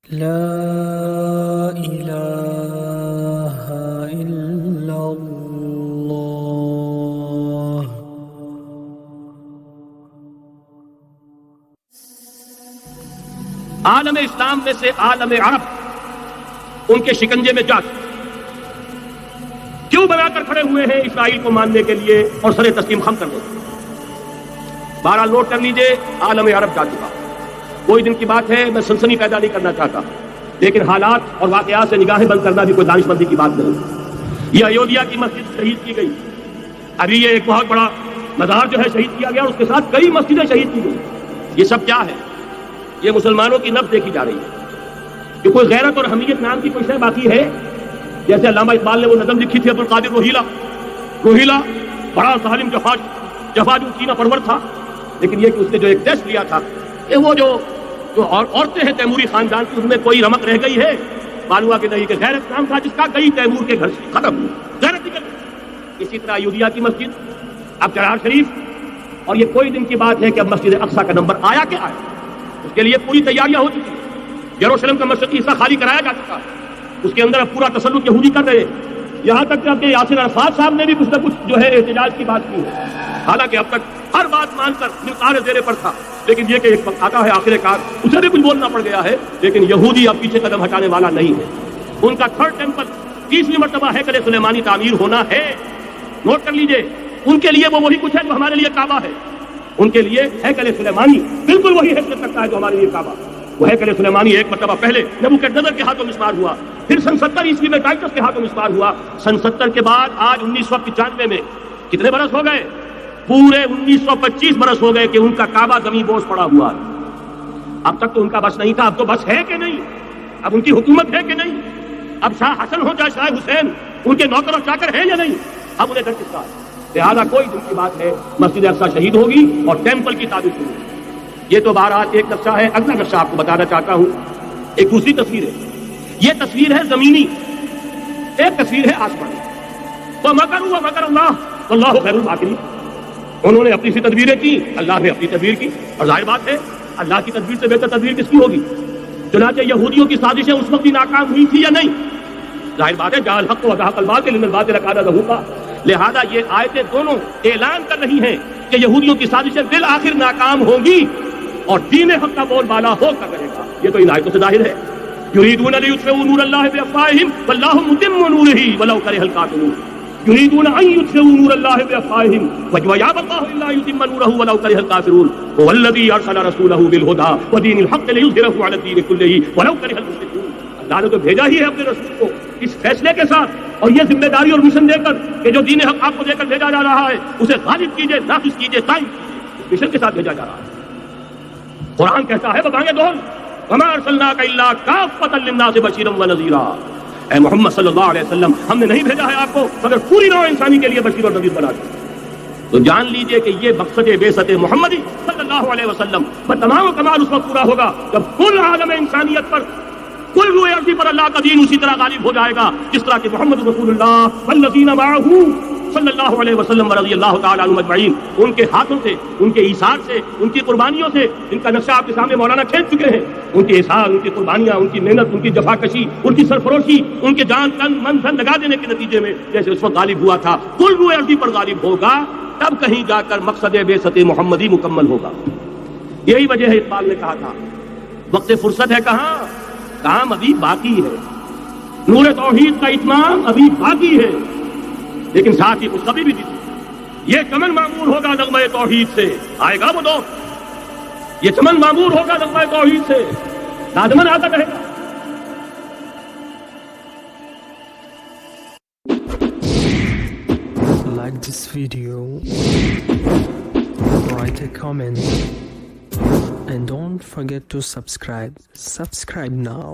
لا الہ الا اللہ. عالم اسلام میں سے عالم عرب ان کے شکنجے میں جا کیوں بنا کر کھڑے ہوئے ہیں اسرائیل کو ماننے کے لیے اور سر تسلیم خم کرنے کے لیے. بہرحال نوٹ کر لیجئے، عالم عرب جا چکا. کوئی دن کی بات ہے، میں سنسنی پیدا نہیں کرنا چاہتا، لیکن حالات اور واقعات سے نگاہیں بند کرنا بھی کوئی دانش مندی کی بات نہیں. یہ ایودھیا کی مسجد شہید کی گئی. ابھی یہ ایک بہت بڑا مزار جو ہے شہید کیا گیا، اس کے ساتھ کئی مسجدیں شہید کی گئی. یہ سب کیا ہے؟ یہ مسلمانوں کی نفس دیکھی جا رہی ہے کہ کوئی غیرت اور حمیت نام کی کوئی شے باقی ہے. جیسے علامہ اقبال نے وہ نظم لکھی تھی عبدالقادر روہیلا بڑا ظالم جفاجو کینہ پرور تھا، لیکن یہ کہ اس نے جو ایک ٹیسٹ لیا تھا کہ وہ جو عورتیں ہیں تیموری خاندان کی، ان میں کوئی رمق رہ گئی ہے. معلوم ہوا کہ نہیں، کہ غیرت نام تھا جس کا کئی تیمور کے گھر سے ختم ہوا، غیرت نکل گئی. اسی طرح ایودھیا کی مسجد، اب چرار شریف، اور یہ کوئی دن کی بات ہے کہ اب مسجد اقصیٰ کا نمبر آیا کہ آیا. اس کے لیے پوری تیاریاں ہو چکی ہیں. یروشلم کا مشرقی حصہ خالی کرایا جا چکا ہے، اس کے اندر اب پورا تسلط یہودی کر رہے ہیں. یہاں تک کہ یاسر عرفات صاحب نے بھی کچھ نہ کچھ جو ہے احتجاج کی بات کی ہے، حالانکہ اب تک ہر بات مان کر نقار زیر پر تھا. لیکن یہ کہ ایک وقت آتا ہے آخر کار اسے بھی کچھ بولنا پڑ گیا ہے. لیکن یہودی اب پیچھے قدم ہٹانے والا نہیں ہے. ان کا تھرڈ ٹیمپل 30ویں مرتبہ ہیکل سلیمانی تعمیر ہونا ہے. نوٹ کر لیجئے، ان کے لیے وہ وہی کچھ ہے جو ہمارے لیے کعبہ ہے. ان کے لیے ہیکل سلیمانی بالکل وہی حیثیت رکھتا ہے جو ہمارے لیے کعبہ. وہ ہیکل سلیمانی ایک مرتبہ پہلے نبوکدنصر کے ہاتھوں مسمار ہوا، پھر سن 70 عیسوی میں ٹائٹس کے ہاتھوں مسمار ہوا. سن 70 کے بعد آج 1995 میں کتنے برس ہو گئے؟ پورے 1925 برس ہو گئے کہ ان کا کعبہ زمین بوس پڑا ہوا ہے. اب تک تو ان کا بس نہیں تھا، اب تو بس ہے کہ نہیں؟ اب ان کی حکومت ہے کہ نہیں؟ اب شاہ حسن ہو جائے شاہ حسین، ان کے نوکر اور چاکر ہیں یا نہیں؟ اب انہیں ڈر کس کا ہے؟ لہٰذا کوئی دن کی بات ہے، مسجد اقصیٰ شہید ہوگی اور ٹیمپل کی تعمیر ہوگی. یہ تو بہرحال ایک نقشہ ہے. اگلا نقشہ آپ کو بتانا چاہتا ہوں، ایک دوسری تصویر ہے. یہ تصویر ہے زمینی، ایک تصویر ہے آسمانی. تو مکروا ومکر اللہ واللہ خیر الماکرین. انہوں نے اپنی سی تدبیریں کی، اللہ نے اپنی تدبیر کی، اور ظاہر بات ہے اللہ کی تدبیر سے بہتر تدبیر کس کی ہوگی؟ چنانچہ یہودیوں کی سازشیں اس وقت بھی ناکام ہوئی تھی یا نہیں؟ ظاہر بات ہے جعل الحق وزهق الباطل ان الباطل کان زهوقا. لہذا یہ آیتیں دونوں اعلان کر رہی ہیں کہ یہودیوں کی سازشیں بالآخر ناکام ہوں گی اور دین حق کا بول بالا ہو کر رہے گا. یہ تو ان آیتوں سے ظاہر ہے. یریدون لیطفئوا نور اللہ بافواہہم واللہ متم نورہ ولو کرہ الکافرون. یریدون ان یطفئوا نور اللہ بافواہہم ویابى اللہ الا یتم نورہ ولو کرہ الکافرون. هو الذی ارسل رسولہ بالہدی ودین الحق لیظہرہ علی الدین کلہ ولو کرہ المشرکون. اللہ نے تو بھیجا ہی ہے اپنے رسول کو اس فیصلے کے ساتھ اور یہ ذمہ داری اور مشن دے کر کہ جو دین حق آپ کو دے کر بھیجا جا رہا ہے اسے غالب کیجئے، نافذ کیجئے، قائم کیجئے. اس مشن کے ساتھ بھیجا جا رہا ہے. قرآن کہتا ہے بتائیں دون وما ارسلناک الا کافۃ للناس بشیرا ونذیرا. اے محمد صلی اللہ علیہ وسلم، ہم نے نہیں بھیجا ہے آپ کو مگر پوری نوع انسانی کے لیے بشیر اور نذیر بنا کر. تو جان لیجئے کہ یہ مقصد بعثت محمدی صلی اللہ علیہ وسلم تمام کمال اس وقت پورا ہوگا جب کل عالم انسانیت پر، کل روئے ارضی پر اللہ کا دین اسی طرح غالب ہو جائے گا جس طرح کہ محمد رسول اللہ والذین معہ صلی اللہ علیہ وسلم رضی اللہ تعالیٰ عنہم اجمعین، ان کے ہاتھوں سے، ان کے ایثار سے، ان کی قربانیوں سے، ان کا نقشہ آپ کے سامنے مولانا کھینچ چکے ہیں. ان کے ایثار، ان کی قربانیاں، ان کی محنت، ان کی جفاکشی، ان کی سرفروشی، ان کے جان تن من دھن لگا دینے کے نتیجے میں جیسے اس وقت غالب ہوا تھا کل روئے ارضی پر غالب ہوگا، تب کہیں جا کر مقصد بعثت محمدی مکمل ہوگا. یہی وجہ ہے اقبال نے کہا تھا وقت فرصت ہے کہاں، کام ابھی باقی ہے. نور توحید کا اتمام ابھی باقی ہے، لیکن ساتھ ہی خوشخبری بھی دی تھی. یہ چمن معمور ہوگا نغمہ توحید سے، آئے گا وہ دور. یہ چمن معمور ہوگا نغمہ توحید سے، لازمن آتا رہے گا. Like this video, write a comment, and don't forget to subscribe. Subscribe now.